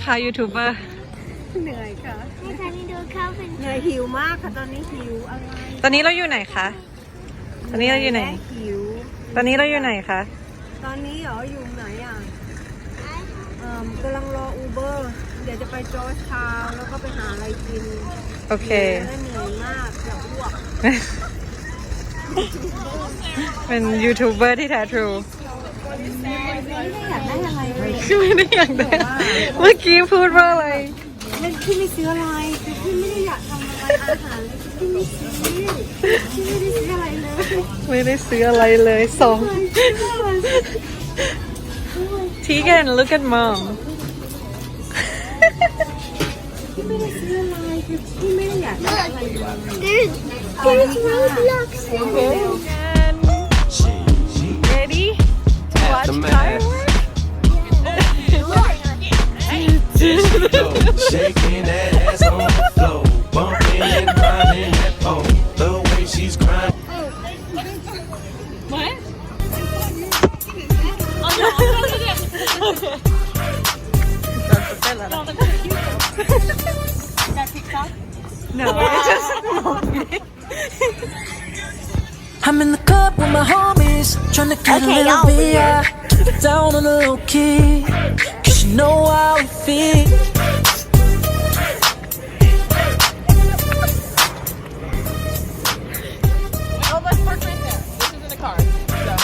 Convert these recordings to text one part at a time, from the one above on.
คะยูทูบเบอร์เหนื่อยค่ะ ให้ฉันดูเขาเป็น เหนื่อยหิวมากค่ะตอนนี้หิวอะไร ตอนนี้เราอยู่ไหนคะตอนนี้เราอยู่ไหน หิว ตอนนี้เราอยู่ไหนคะ ตอนนี้เหรออยู่ไหนอ่ะกำลังรออูเบอร์เดี๋ยวจะไปจอร์จทาวน์แล้วก็ไปหาอะไรกิน โอเค เหนื่อยมากจะอ้วก เป็นยูทูบเบอร์ที่แท้ทรู อยากได้อะไรเลย ไม่ได้อยากได้เมื่อกี้พูดว่าอะไร พี่ไม่ซื้ออะไรคือพี่ไม่ได้อยากทำอะไรอาหารเลยพี่ไม่ซื้อพี่ไม่ได้ซื้ออะไรเลย ไม่ได้ซื้ออะไรเลยสอง Tegan look at mom พี่ไม่ได้ซื้ออะไรคือพี่ไม่ได้อยากได้อะไรเลย There's roadblocks in there. Ready to watch fireworks? Shaking that ass on the floor, bumping and grinding that pole. The way she's crying. What? No, it's just I'm in the club with my homies, tryna get a little bit keep it down on the low key, cause you know how we feel. Oh, let's park right there. This is in the car. So.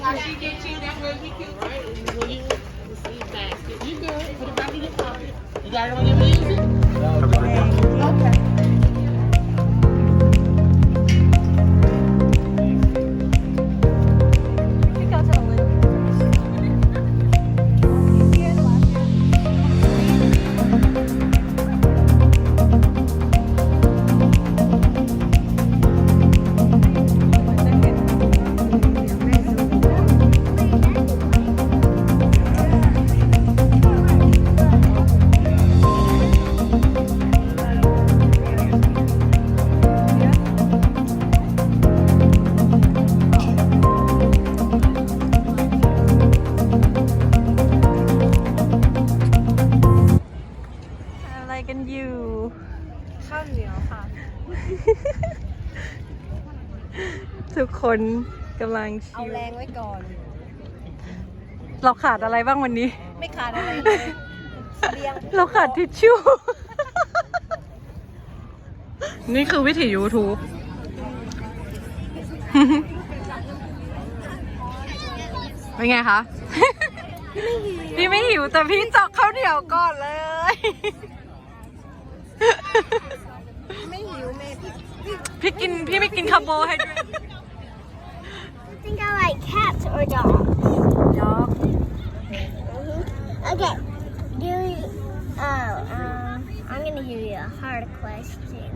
Now she get you, that way we cute, right? When you receive basket, you good. Put it back in your pocket. You got it on your music? Okay. อะไรกันอยู่ ข้าวเหนียวค่ะ ทุกคนกำลัง เอา ชิว แรงไว้ก่อน เราขาดอะไรบ้างวันนี้ ไม่ขาดอะไรเลยเสบียง เราขาดทิชชู่ นี่คือวิถี YouTube เป็นไงคะ พี่ไม่หิวแต่พี่เจาะข้าวเหนียวก่อนเลย ไม่หิวเมย์พี่ไม่กินคาร์โบไฮเดรต I think I like cats or dogs. Dog. Okay. Do you, I'm gonna give you a hard question.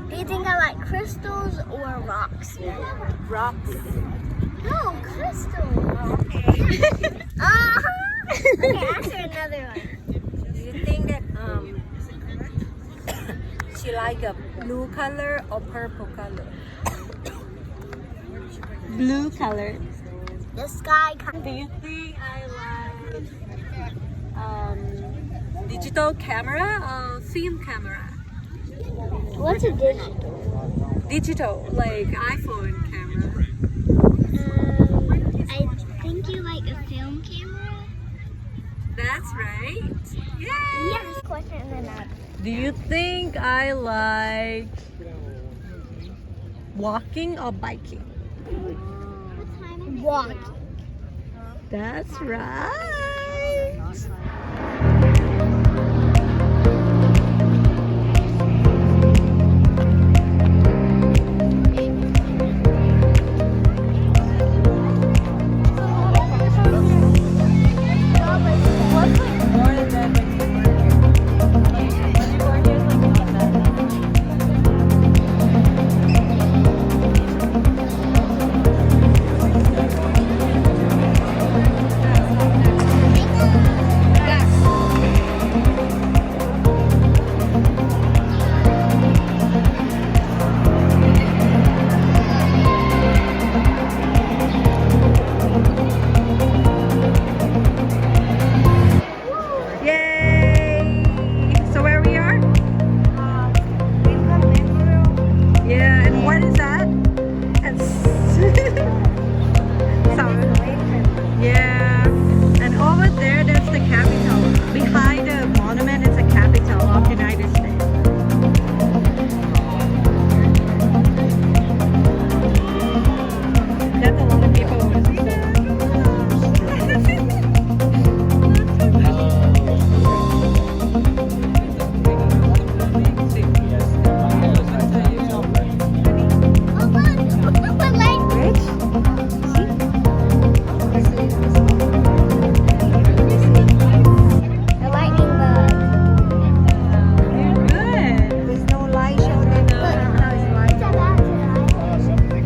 Do you think I like crystals or rocks? Rocks. No, crystals. Okay, answer another one. Do you think that she like a blue color or purple color? blue color The sky color. Do you think I like digital camera or film camera? What's a digital? Digital, like iPhone camera. I think you like a film camera. That's right. Yeah. Yes. Question and then that. Do you think I like walking or biking? Walk. That's right. Yeah, and what is that? It's yeah, and over there, there's the capital. Behind the monument is the capital of the United States. That's a lot of people. Oh, look. The light. The lightning bug. Good. There's no light showing in the light. It's about to light.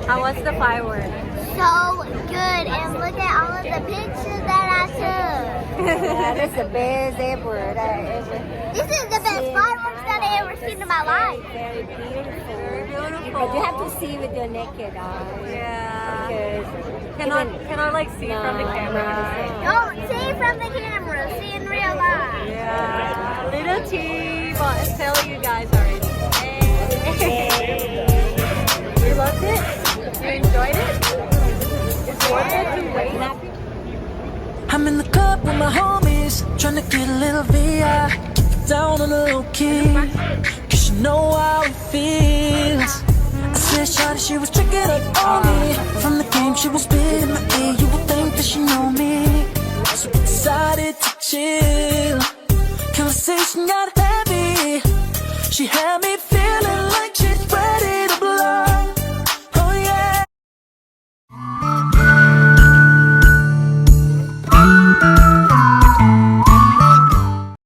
How was the fireworks? so good. And look at all of the pictures that I took. This is the best ever that I ever. This is the best fireworks that I ever seen in my life. Very beautiful. Very beautiful. But you have to see with your naked eyes. Yeah. Because Cannot like see from the camera. Don't see from the camera. See in real life. Yeah. Little T, but I tell you guys already. You loved it? You enjoyed it? It's worth it to wait. I'm in the club with my homies, trying to get a little VI. Keep it down on the low key, cause you know how it feels. I said, shawty, she was tricking up on me. From the game, she was spitting my ear. You would think that she know me. So we decided to chill. Conversation got heavy. She had